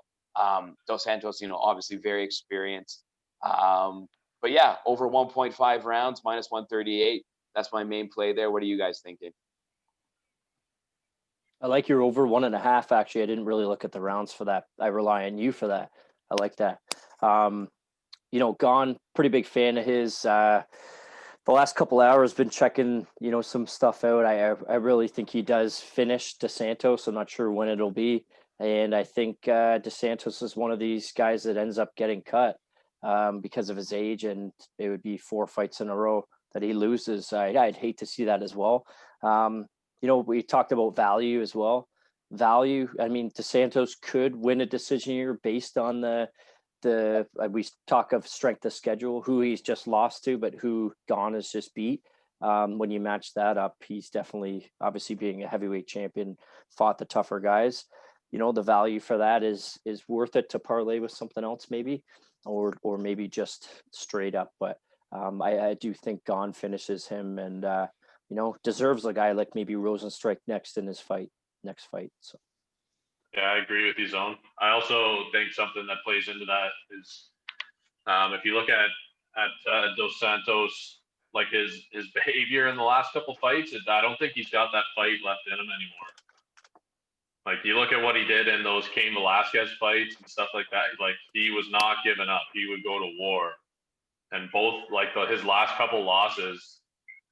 Dos Santos, obviously very experienced. But yeah, over 1.5 rounds, minus 138. That's my main play there. What are you guys thinking? I like your over 1.5. Actually, I didn't really look at the rounds for that. I rely on you for that. I like that. Gane, pretty big fan of his. The last couple hours been checking, some stuff out. I really think he does finish Dos Santos. I'm not sure when it'll be. And I think Dos Santos is one of these guys that ends up getting cut because of his age, and it would be 4 fights in a row that he loses. I'd hate to see that as well. We talked about value as well. Value, I mean, Dos Santos could win a decision here based on we talk of strength of schedule, who he's just lost to, but who Gane has just beat. When you match that up, he's definitely, obviously being a heavyweight champion, fought the tougher guys. The value for that is worth it to parlay with something else maybe, or maybe just straight up. But I do think Gane finishes him and, deserves a guy like maybe Rosenstrike next fight. So. Yeah, I agree with you, Zone. I also think something that plays into that is if you look at Dos Santos, like his behavior in the last couple fights, I don't think he's got that fight left in him anymore. Like, you look at what he did in those Cain Velasquez fights and stuff like that. Like, he was not giving up. He would go to war. And both, his last couple losses,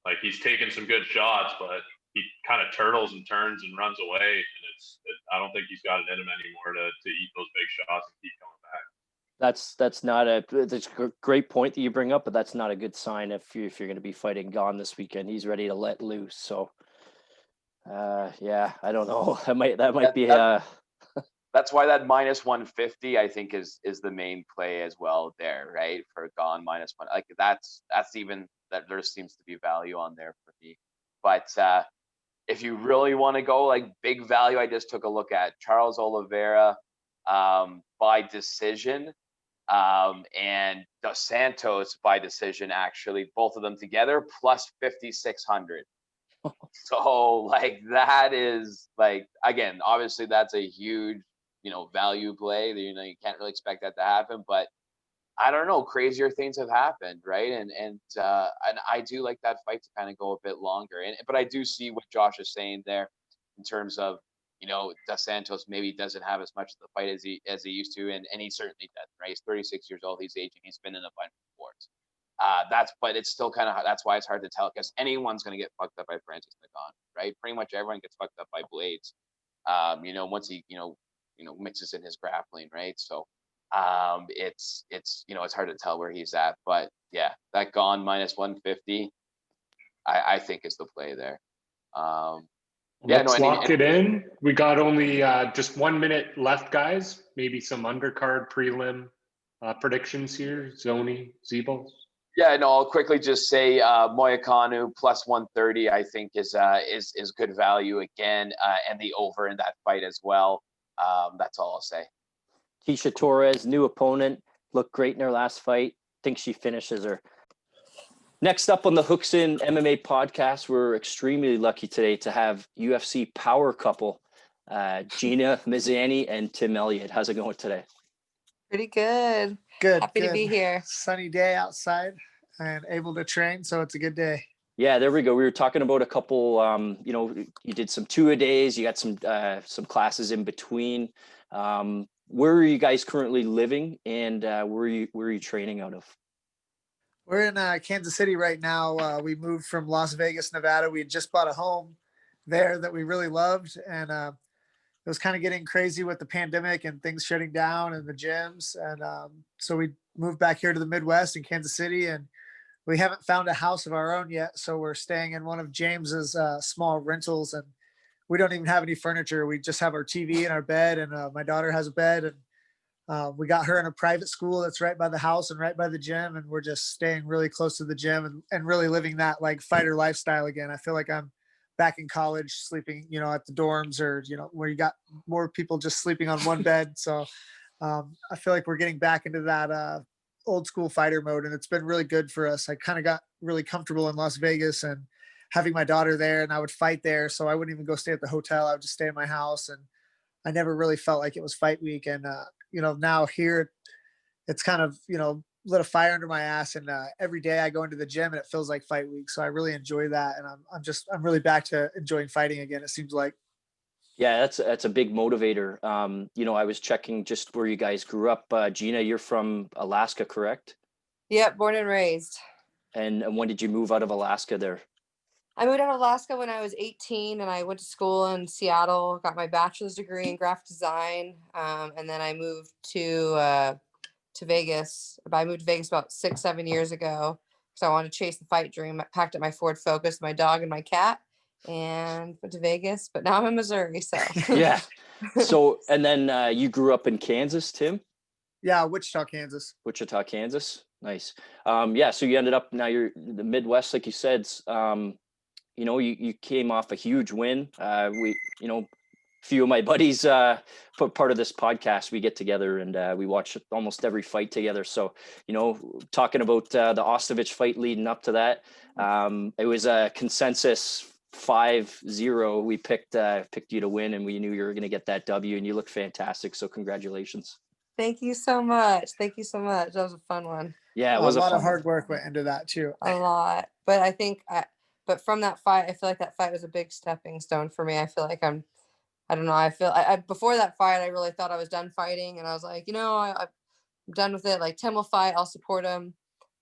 like, he's taken some good shots, but he kind of turtles and turns and runs away. And I don't think he's got it in him anymore to eat those big shots and keep coming back. That's a great point that you bring up, but that's not a good sign if you're going to be fighting Gane this weekend. He's ready to let loose. So, I don't know. That might be. That's why that minus 150, I think, is the main play as well there, right? For Gane minus one, like that's even that there seems to be value on there for me. But if you really want to go like big value, I just took a look at Charles Oliveira by decision, and Dos Santos by decision, actually, both of them together, plus 5,600. So that is again, obviously that's a huge, value play. You can't really expect that to happen, but I don't know, crazier things have happened, right? And I do like that fight to kind of go a bit longer. But I do see what Josh is saying there in terms of, Dos Santos maybe doesn't have as much of the fight as he used to, and he certainly doesn't, right? He's 36 years old, he's aging, he's been in a bunch of wars. But it's still kind of, that's why it's hard to tell, because anyone's going to get fucked up by Francis Ngannou, right? Pretty much everyone gets fucked up by Blades. Once he, mixes in his grappling, right? So it's hard to tell where he's at, but yeah, that Gane minus 150, I think is the play there. Let's lock it in. We got only just 1 minute left, guys. Maybe some undercard prelim predictions here. Zoni, Zebos. Yeah, no, I'll quickly just say Moicano plus 130, I think is good value again, and the over in that fight as well. That's all I'll say. Keisha Torres, new opponent, looked great in her last fight. Think she finishes her. Next up on the Hooks In MMA podcast, we're extremely lucky today to have UFC power couple, Gina Mazany and Tim Elliott. How's it going today? Pretty good. Good. Happy to be here. Sunny day outside and able to train, so it's a good day. Yeah, there we go. We were talking about a couple, you did some 2-a-days, you got some classes in between. Where are you guys currently living, and where are you training out of? We're in Kansas City right now. We moved from Las Vegas, Nevada. We had just bought a home there that we really loved, and it was kind of getting crazy with the pandemic and things shutting down and the gyms. And so we moved back here to the Midwest in Kansas City, and we haven't found a house of our own yet. So we're staying in one of James's small rentals, and we don't even have any furniture. We just have our TV and our bed, and my daughter has a bed, and we got her in a private school that's right by the house and right by the gym. And we're just staying really close to the gym and really living that like fighter lifestyle again. I feel like I'm back in college sleeping, at the dorms, or, where you got more people just sleeping on one bed. So I feel like we're getting back into that old school fighter mode, and it's been really good for us. I kind of got really comfortable in Las Vegas and having my daughter there, and I would fight there. So I wouldn't even go stay at the hotel. I would just stay in my house, and I never really felt like it was fight week. And, now here it's kind of, lit a fire under my ass, and every day I go into the gym and it feels like fight week. So I really enjoy that. And I'm really back to enjoying fighting again. It seems like. Yeah, that's a big motivator. I was checking just where you guys grew up. Gina, you're from Alaska, correct? Yep, born and raised. And when did you move out of Alaska there? I moved out of Alaska when I was 18, and I went to school in Seattle, got my bachelor's degree in graphic design. And then I moved to Vegas. I moved to Vegas about 6-7 years ago because I wanted to chase the fight dream. I packed up my Ford Focus, my dog, and my cat, and went to Vegas. But now I'm in Missouri, so. Yeah. So, and then you grew up in Kansas, Tim? Yeah, Wichita, Kansas. Wichita, Kansas. Nice. Yeah. So you ended up, now you're the Midwest, like you said. You came off a huge win. Few of my buddies part of this podcast, we get together and we watch almost every fight together. So, talking about the Ostovich fight leading up to that, it was a consensus 5-0. We picked you to win, and we knew you were going to get that W, and you looked fantastic. So congratulations. Thank you so much. That was a fun one. Yeah, it was a lot of hard work went into that too. A lot, but I think but from that fight, I feel like that fight was a big stepping stone for me. I feel like I don't know. I before that fight, I really thought I was done fighting, and I was like, I'm done with it. Like, Tim will fight, I'll support him.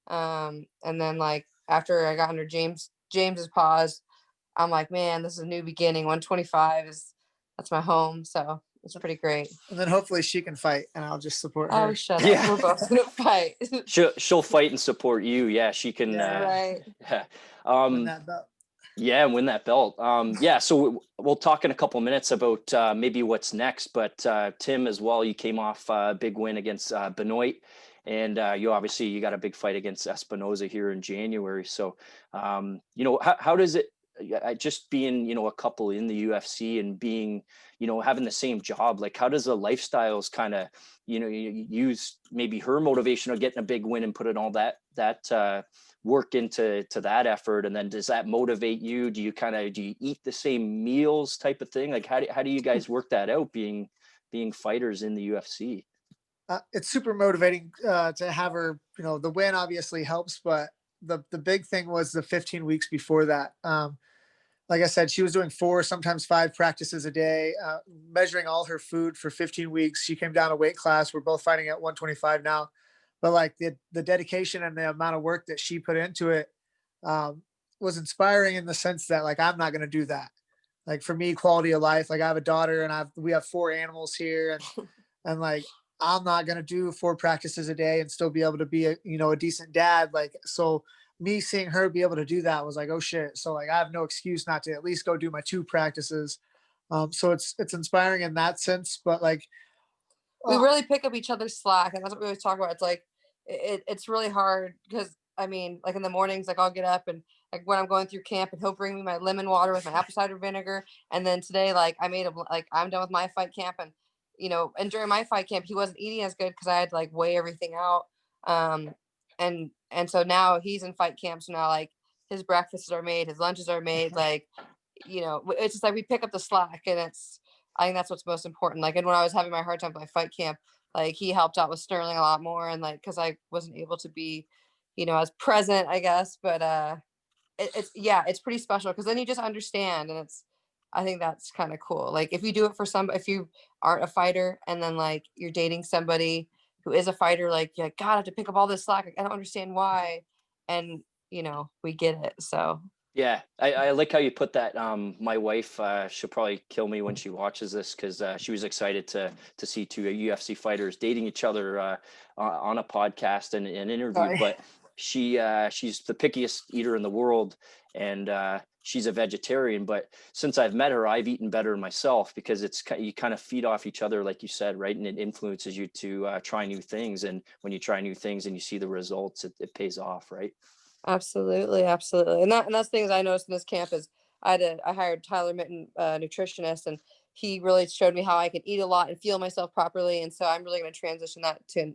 And then like after I got under James's paws, I'm like, man, this is a new beginning. 125 that's my home, so it's pretty great. And then hopefully she can fight, and I'll just support her. Oh, shut up! We're both gonna fight. She'll fight and support you. Yeah, she can. Yeah, right. Yeah. Win that belt. Yeah, and win that belt. Yeah, so we'll talk in a couple of minutes about maybe what's next. But Tim, as well, you came off a big win against Benoit, and you got a big fight against Espinoza here in January. So, how does it just being a couple in the UFC and being having the same job? Like, how does the lifestyles kind of you use maybe her motivation of getting a big win and putting all that work into that effort, and then does that motivate you? Do you eat the same meals type of thing? Like, how do you guys work that out being fighters in the UFC? It's super motivating to have her. The win obviously helps, but the big thing was the 15 weeks before that. Like I said, she was doing 4, sometimes 5 practices a day, measuring all her food for 15 weeks. She came down a weight class. We're both fighting at 125 now. But like the dedication and the amount of work that she put into it was inspiring in the sense that like, I'm not going to do that. Like, for me, quality of life, like I have a daughter and we have 4 animals here, and like, I'm not going to do 4 practices a day and still be able to be a decent dad. Like, so me seeing her be able to do that was like, oh shit. So like, I have no excuse not to at least go do my 2 practices. So it's inspiring in that sense, but like, we really pick up each other's slack, and that's what we always talk about. It's like, it's really hard because I mean, like in the mornings, like I'll get up and like when I'm going through camp, and he'll bring me my lemon water with my apple cider vinegar. And then today, like I'm done with my fight camp, and and during my fight camp, he wasn't eating as good because I had to like weigh everything out. And so now he's in fight camp, so now like his breakfasts are made, his lunches are made, like it's just like we pick up the slack, and I think that's what's most important. Like, and when I was having my hard time with my fight camp, like he helped out with Sterling a lot more, and like because I wasn't able to be as present, I guess, but it's pretty special because then you just understand, and I think that's kind of cool. Like if you do it for if you aren't a fighter and then like you're dating somebody who is a fighter, like you God, I have to pick up all this slack. Like, I don't understand why, and we get it. So Yeah, I like how you put that. My wife, she'll probably kill me when she watches this because she was excited to see two UFC fighters dating each other on a podcast and an interview. Sorry. But she's the pickiest eater in the world, and she's a vegetarian. But since I've met her, I've eaten better myself because you kind of feed off each other, like you said, right? And it influences you to try new things. And when you try new things and you see the results, it pays off, right? absolutely, and that's things I noticed in this camp is I hired Tyler Mitten, nutritionist, and he really showed me how I can eat a lot and fuel myself properly. And so I'm really going to transition that to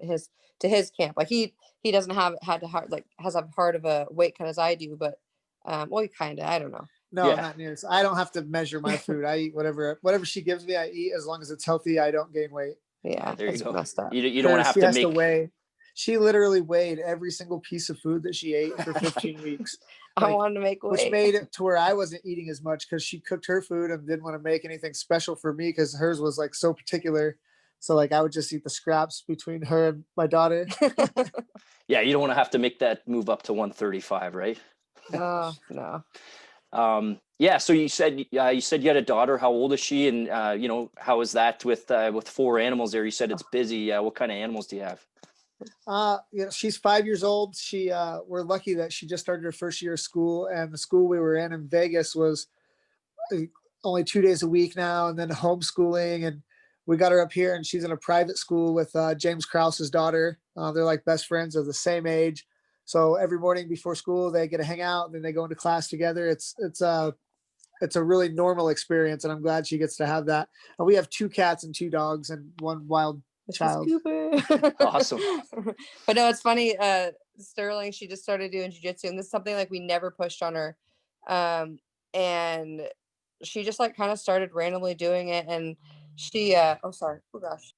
his camp. Like he doesn't has a hard of a weight cut as I do, but well, he kind of, I don't know. No, Yeah. not near. So I don't have to measure my food. I eat whatever she gives me. I eat as long as it's healthy. I don't gain weight. Yeah, there you that's go. messed up. You don't want to have She to has make. to weigh. She literally weighed every single piece of food that she ate for 15 weeks. I wanted to make weight, which made it to where I wasn't eating as much because she cooked her food and didn't want to make anything special for me because hers was like so particular. So like I would just eat the scraps between her and my daughter. Yeah, you don't want to have to make that move up to 135, right? Oh no. Yeah. So you said you had a daughter. How old is she? And how is that with 4 animals there? You said it's busy. What kind of animals do you have? She's 5 years old. We're lucky that she just started her first year of school, and the school we were in Vegas was only 2 days a week now, and then homeschooling. And we got her up here, and she's in a private school with James Krause's daughter. They're like best friends, of the same age. So every morning before school, they get to hang out, and then they go into class together. It's a really normal experience, and I'm glad she gets to have that. And we have 2 cats and 2 dogs and 1 wild child. Awesome. But no, it's funny. Sterling, she just started doing jiu-jitsu, and this is something like we never pushed on her. And she just like kind of started randomly doing it, and she oh sorry, oh gosh,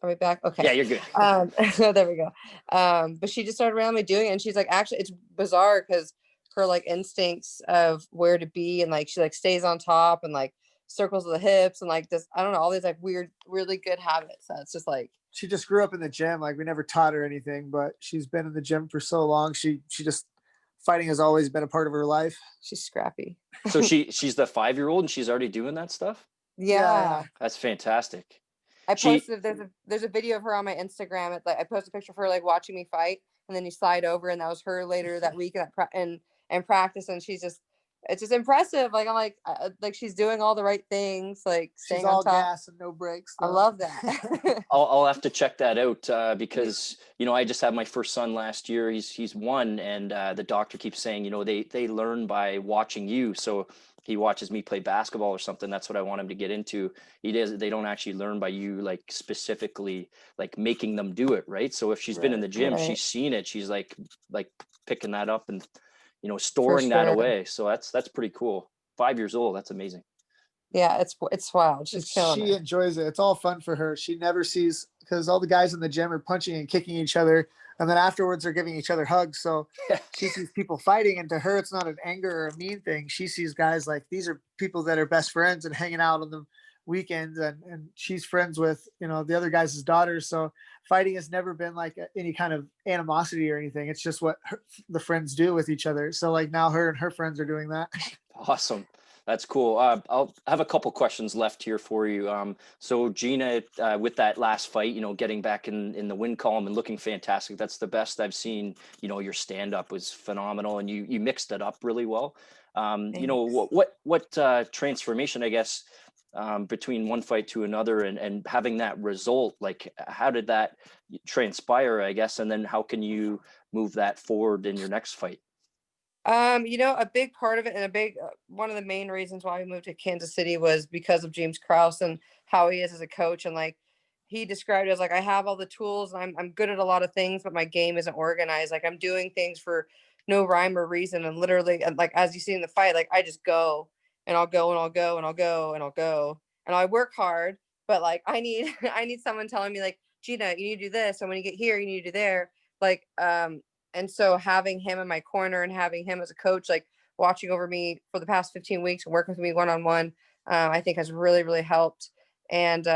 are we back? Okay, Yeah, you're good. there we go. But she just started randomly doing it, and she's like, actually, it's bizarre because her like instincts of where to be, and like she like stays on top and like circles of the hips and like this, I don't know, all these like weird, really good habits. So it's just like she just grew up in the gym. Like we never taught her anything, but she's been in the gym for so long. She just fighting has always been a part of her life. She's scrappy. So she's the 5-year-old and she's already doing that stuff. Yeah. That's fantastic. I posted there's a video of her on my Instagram. I posted a picture of her like watching me fight, and then you slide over, and that was her later that week and practice, and it's just impressive. Like I'm like she's doing all the right things, like staying she's all on top. gas and no brakes. I love that. I'll have to check that out because I just had my first son last year. He's 1, and the doctor keeps saying they learn by watching you. So he watches me play basketball or something. That's what I want him to get into. They don't actually learn by you like specifically like making them do it, right? So if she's been in the gym, she's seen it. She's like picking that up and storing that away. So that's pretty cool. 5 years old. That's amazing. Yeah, it's wild. She's killing it. She enjoys it. It's all fun for her. She never sees, because all the guys in the gym are punching and kicking each other, and then afterwards they're giving each other hugs. So she sees people fighting, and to her it's not an anger or a mean thing. She sees guys like these are people that are best friends and hanging out on the weekends, and she's friends with the other guys' daughters. So fighting has never been like any kind of animosity or anything. It's just what the friends do with each other. So like now her and her friends are doing that. Awesome. That's cool. I'll have a couple questions left here for you. So Gina, with that last fight, getting back in the win column and looking fantastic. That's the best I've seen. Your stand-up was phenomenal, and you mixed it up really well. What transformation, I guess, between one fight to another and having that result, like how did that transpire, I guess, and then how can you move that forward in your next fight? A big part of it, and one of the main reasons why we moved to Kansas City was because of James Krause and how he is as a coach. And like he described it as like, I have all the tools and I'm good at a lot of things, but my game isn't organized. Like I'm doing things for no rhyme or reason. And literally, and like, as you see in the fight, like I just go and I'll go and I'll go and I'll go and I'll go. And I work hard, but like I need someone telling me like, Gina, you need to do this. And when you get here, you need to do there. Like, and so having him in my corner and having him as a coach, like watching over me for the past 15 weeks and working with me one-on-one, I think has really, really helped. And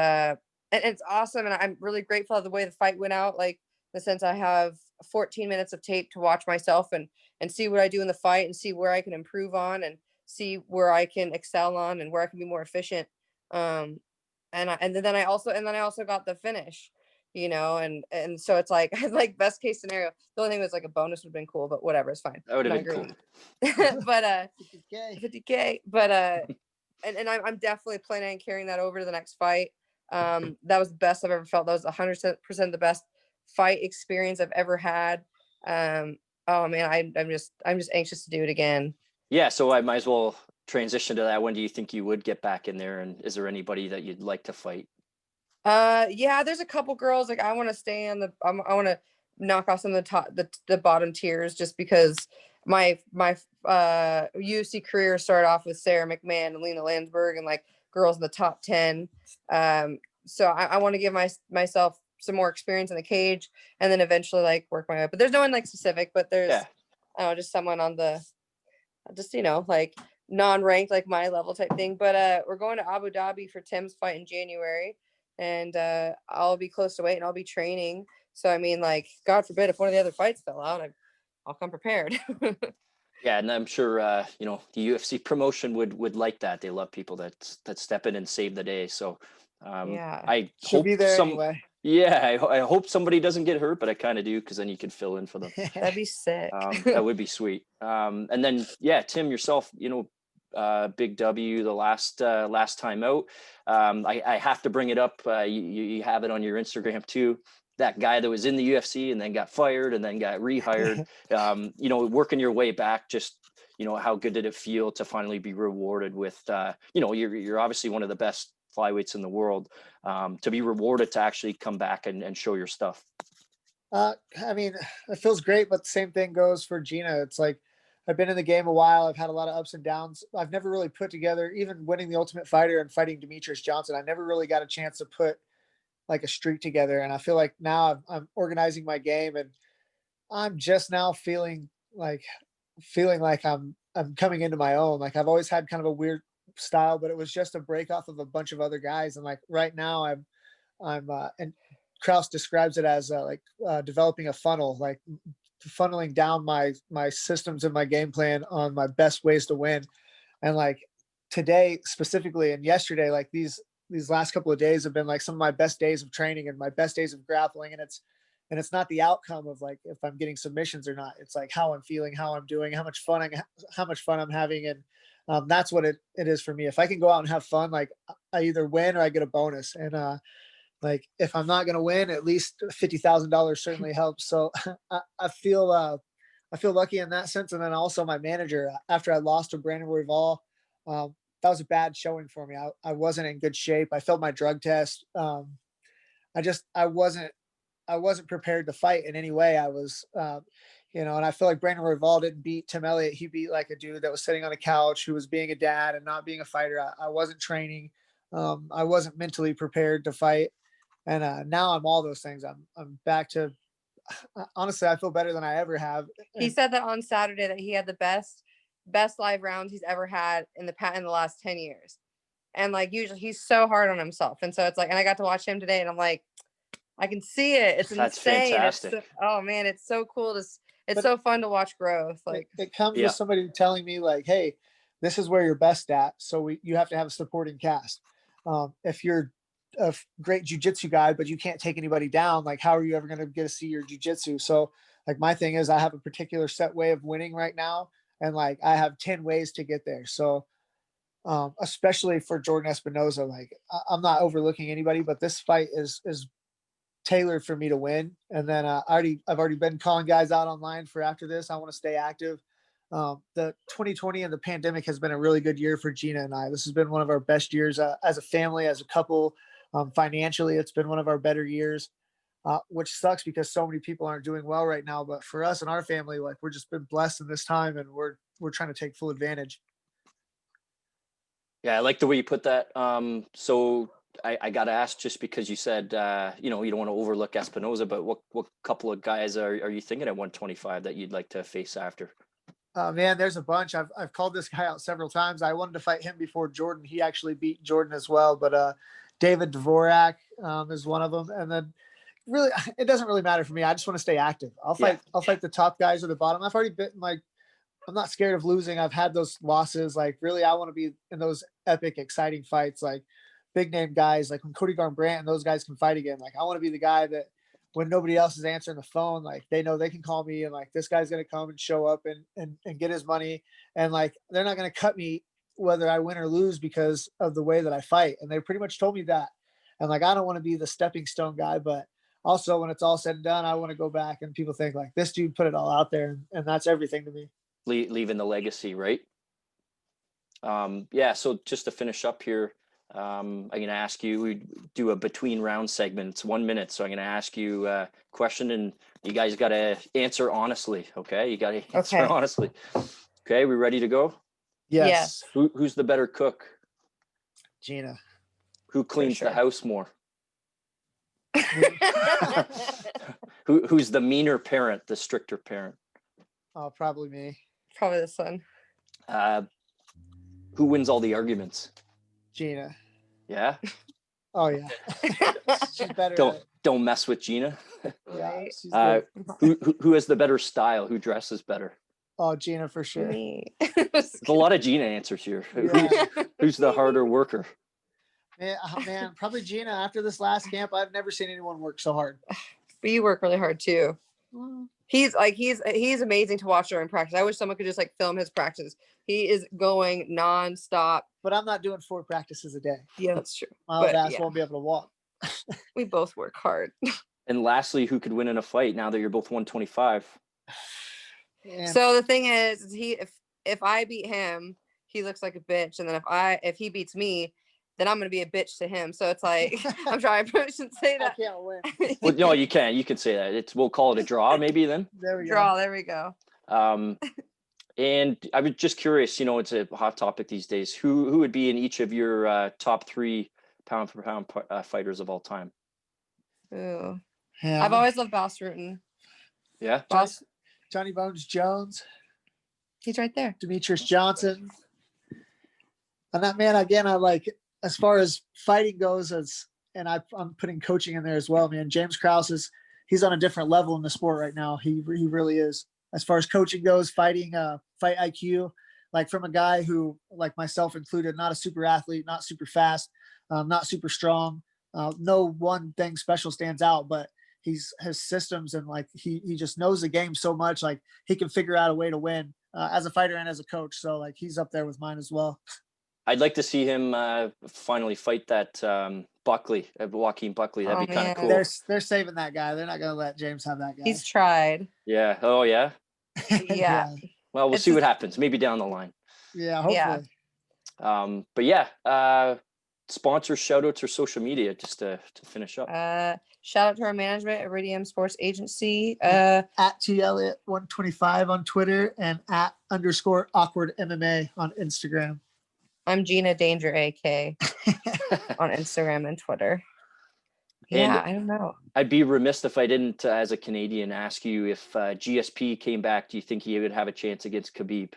it's awesome. And I'm really grateful of the way the fight went out. Like, in the sense I have 14 minutes of tape to watch myself and see what I do in the fight and see where I can improve on and see where I can excel on and where I can be more efficient. And then I also got the finish, and so it's like like best case scenario. The only thing was like a bonus would have been cool, but whatever, it's fine. That would have Not been great. cool. But 50K. 50K. But and I'm definitely planning on carrying that over to the next fight. That was the best I've ever felt. That was 100% the best fight experience I've ever had. Oh man, I'm just anxious to do it again. Yeah, so I might as well transition to that. When do you think you would get back in there, and is there anybody that you'd like to fight? Yeah, there's a couple girls like I want to stay on I want to knock off some of the bottom tiers, just because my UFC career started off with Sarah McMahon and Lena Landsberg and like girls in the top 10. So I want to give myself some more experience in the cage and then eventually like work my way up. But there's no one like specific, but there's I don't know, just someone on the like non-ranked, like my level type thing. But we're going to Abu Dhabi for Tim's fight in January, and I'll be close to weight and I'll be training. So I mean, like, God forbid if one of the other fights fell out, I'll come prepared. Yeah, and I'm sure the UFC promotion would like that. They love people that step in and save the day. So Yeah, I She'll hope be there anyway. Yeah, I hope somebody doesn't get hurt, but I kind of do, because then you can fill in for them. that'd be sick. That would be sweet. And then Tim, yourself, big W the last time out. I have to bring it up. You have it on your Instagram too. That guy that was in the UFC and then got fired and then got rehired. Working your way back, just how good did it feel to finally be rewarded with you're obviously one of the best flyweights in the world, to be rewarded to actually come back and show your stuff? I mean, it feels great, but the same thing goes for Gina. It's like, I've been in the game a while. I've had a lot of ups and downs. I've never really put together, even winning the Ultimate Fighter and fighting Demetrius Johnson, I never really got a chance to put like a streak together. And I feel like now I'm organizing my game, and I'm just now feeling like I'm coming into my own. Like, I've always had kind of a weird style, but it was just a break off of a bunch of other guys. And like right now and Kraus describes it as developing a funnel, like funneling down my systems and my game plan on my best ways to win. And like today specifically and yesterday, like these last couple of days have been like some of my best days of training and my best days of grappling. And it's not the outcome of like if I'm getting submissions or not. It's like how I'm feeling, how I'm doing, how much fun I'm having. And that's what it is for me. If I can go out and have fun, like I either win or I get a bonus. And like if I'm not going to win, at least $50,000 certainly helps. So I feel lucky in that sense. And then also my manager, after I lost to Brandon Royval, that was a bad showing for me. I wasn't in good shape. I failed my drug test. I wasn't prepared to fight in any way. I was, and I feel like Brandon Royval didn't beat Tim Elliott. He beat like a dude that was sitting on a couch who was being a dad and not being a fighter. I wasn't training. I wasn't mentally prepared to fight. And now I'm all those things. I'm back to, honestly, I feel better than I ever have. He said that on Saturday that he had the best live rounds he's ever had in the last 10 years. And like usually he's so hard on himself. And so it's like, and I got to watch him today and I'm like, I can see it. It's That's insane. fantastic. Oh man, it's so cool it's so fun to watch growth. Like it comes with somebody telling me like, hey, this is where you're best at. So you have to have a supporting cast. If you're a great jujitsu guy, but you can't take anybody down, like how are you ever going to get to see your jujitsu? So like my thing is I have a particular set way of winning right now. And like, I have 10 ways to get there. So especially for Jordan Espinoza, like I'm not overlooking anybody, but this fight is tailored for me to win. And then I've already been calling guys out online for after this. I want to stay active. The 2020 and the pandemic has been a really good year for Gina and I. This has been one of our best years as a family, as a couple. Financially, it's been one of our better years, which sucks because so many people aren't doing well right now. But for us and our family, like we're just been blessed in this time, and we're trying to take full advantage. Yeah, I like the way you put that. So I got to ask, just because you said, you don't want to overlook Espinoza, but what couple of guys are you thinking at 125 that you'd like to face after? Man, there's a bunch. I've called this guy out several times. I wanted to fight him before Jordan. He actually beat Jordan as well. But David Dvorak is one of them. And then really, it doesn't really matter for me. I just want to stay active. I'll fight the top guys or the bottom. I've already been I'm not scared of losing. I've had those losses. Really, I want to be in those epic, exciting fights, big name guys, when Cody Garbrandt and those guys can fight again. I want to be the guy that when nobody else is answering the phone, they know they can call me and this guy's going to come and show up and get his money. And they're not going to cut me whether I win or lose because of the way that I fight. And they pretty much told me that. And I don't want to be the stepping stone guy, but also when it's all said and done, I want to go back and people think this dude put it all out there. And that's everything to me. Leaving the legacy, right? Yeah. So just to finish up here, I'm going to ask you, we do a between round segment. It's 1 minute. So I'm going to ask you a question and you guys got to answer honestly. Okay. You got to answer honestly. Okay. We ready to go? Yes. Who's the better cook? Gina. Who cleans the house more? Who's the meaner parent, the stricter parent? Oh, probably me. Probably the son. Who wins all the arguments? Gina. Yeah. Oh yeah. She's better. Don't mess with Gina. Yeah. Who has the better style? Who dresses better? Oh, Gina for sure. Me. There's a lot of Gina answers here. Yeah. Who's the harder worker? Man, probably Gina. After this last camp, I've never seen anyone work so hard. But you work really hard too. He's amazing to watch during practice. I wish someone could just film his practice. He is going nonstop. But I'm not doing 4 practices a day. Yeah, that's true. My old ass won't be able to walk. We both work hard. And lastly, who could win in a fight now that you're both 125? Yeah. So the thing is, if I beat him, he looks like a bitch, and then if he beats me, then I'm gonna be a bitch to him. So it's I'm sorry, I probably shouldn't say that. I can't win. Well, no, you can. You can say that. We'll call it a draw, maybe then. There we go. Draw. There we go. And I was just curious. It's a hot topic these days. Who would be in each of your top 3 pound for pound fighters of all time? Ooh. Yeah. I've always loved Boss Rutan. Yeah. Johnny Bones Jones. He's right there. Demetrius Johnson. And that man, again, as far as fighting goes, I'm putting coaching in there as well, man. James Krause he's on a different level in the sport right now. He really is. As far as coaching goes, fighting, fight IQ, from a guy who, myself included, not a super athlete, not super fast, not super strong. No one thing special stands out, but his systems and he just knows the game so much. He can figure out a way to win as a fighter and as a coach. So he's up there with mine as well. I'd like to see him finally fight that Joaquin Buckley. That'd be kind of cool. They're saving that guy. They're not going to let James have that guy. He's tried. Yeah. Oh yeah. Yeah. Well, we'll see what happens. Maybe down the line. Yeah. Hopefully. Yeah. But yeah. Sponsors, shout outs, or social media just to finish up. Shout out to our management, Iridium Sports Agency. At TElliot125 on Twitter and at _awkward MMA on Instagram. I'm Gina Danger AK on Instagram and Twitter. Yeah, I don't know. I'd be remiss if I didn't, as a Canadian, ask you if GSP came back. Do you think he would have a chance against Khabib?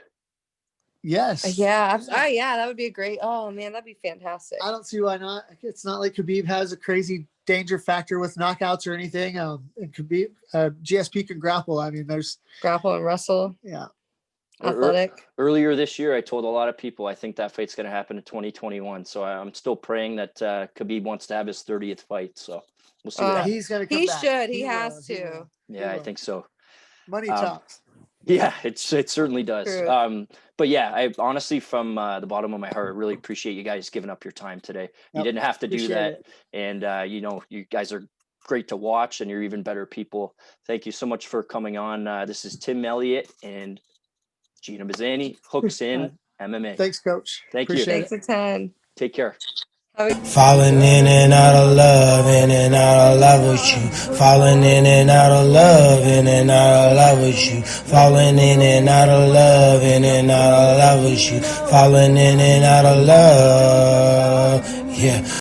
Yes. Yeah. That would be a great. Oh man, that'd be fantastic. I don't see why not. It's not like Khabib has a crazy danger factor with knockouts or anything. And Khabib, GSP can grapple. I mean, there's grapple and wrestle. Yeah. Athletic. Earlier this year, I told a lot of people I think that fight's going to happen in 2021. So I'm still praying that Khabib wants to have his 30th fight. So we'll see. He's going to come back. Should. He has to. Yeah, I think so. Money talks. Yeah, it certainly does. But yeah, I honestly, from the bottom of my heart, really appreciate you guys giving up your time today. You didn't have to do that. And, you guys are great to watch and you're even better people. Thank you so much for coming on. This is Tim Elliott and Gina Mazany, Hooks in MMA. Thanks, Coach. Thank you. Thanks a ton. Take care. Falling in and out of love, in and out of love with you. Falling in and out of love, in and out of love with you. Falling in and out of love, in and out of love with you. Falling in and out of love, yeah.